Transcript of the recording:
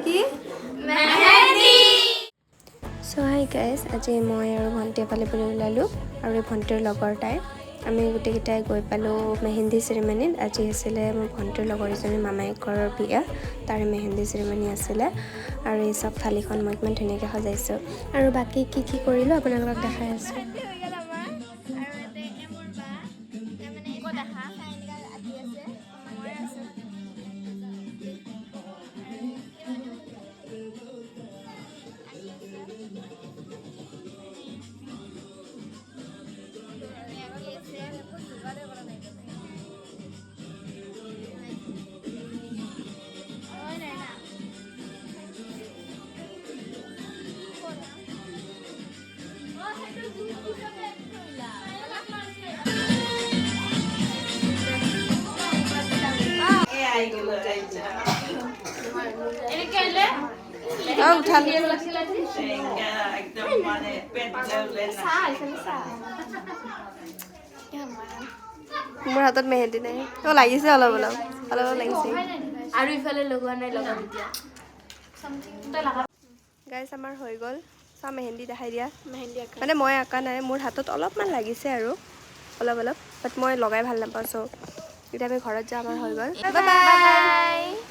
কি mehndi so hi guys আজি মই আৰু ভণ্টি এফালে ফুৰি ওলালোঁ আৰু এই ভণ্টিৰ লগৰ তাই আমি গোটেইকেইটাই গৈ পালোঁ মেহেন্দি চেৰিমনিত আজি আছিলে মোৰ ভণ্টিৰ লগৰ এজনী মামায়েকৰ বিয়া তাৰে মেহেন্দি চেৰিমনি আছিলে আৰু এই চব থালিখন মই ইমান ধুনীয়াকৈ সজাইছোঁ আৰু বাকী কি কৰিলোঁ আপোনালোকক দেখাই আছোঁ মোৰ হাতত মেহেন্দি নাই লাগিছে অলপ লাগিছে আৰু ইফালে লগোৱা নাই লগা এতিয়া গাইজ আমাৰ হৈ গ'ল চা মেহেন্দি দেখাই দিয়া মেহেন্দি মানে মই আঁকা নাই মোৰ হাতত অলপমান লাগিছে আৰু অলপ বাট মই লগাই ভাল নাপাওঁ চ' এতিয়া আমি ঘৰত যাওঁ আমাৰ হৈ গ'ল বাই বাই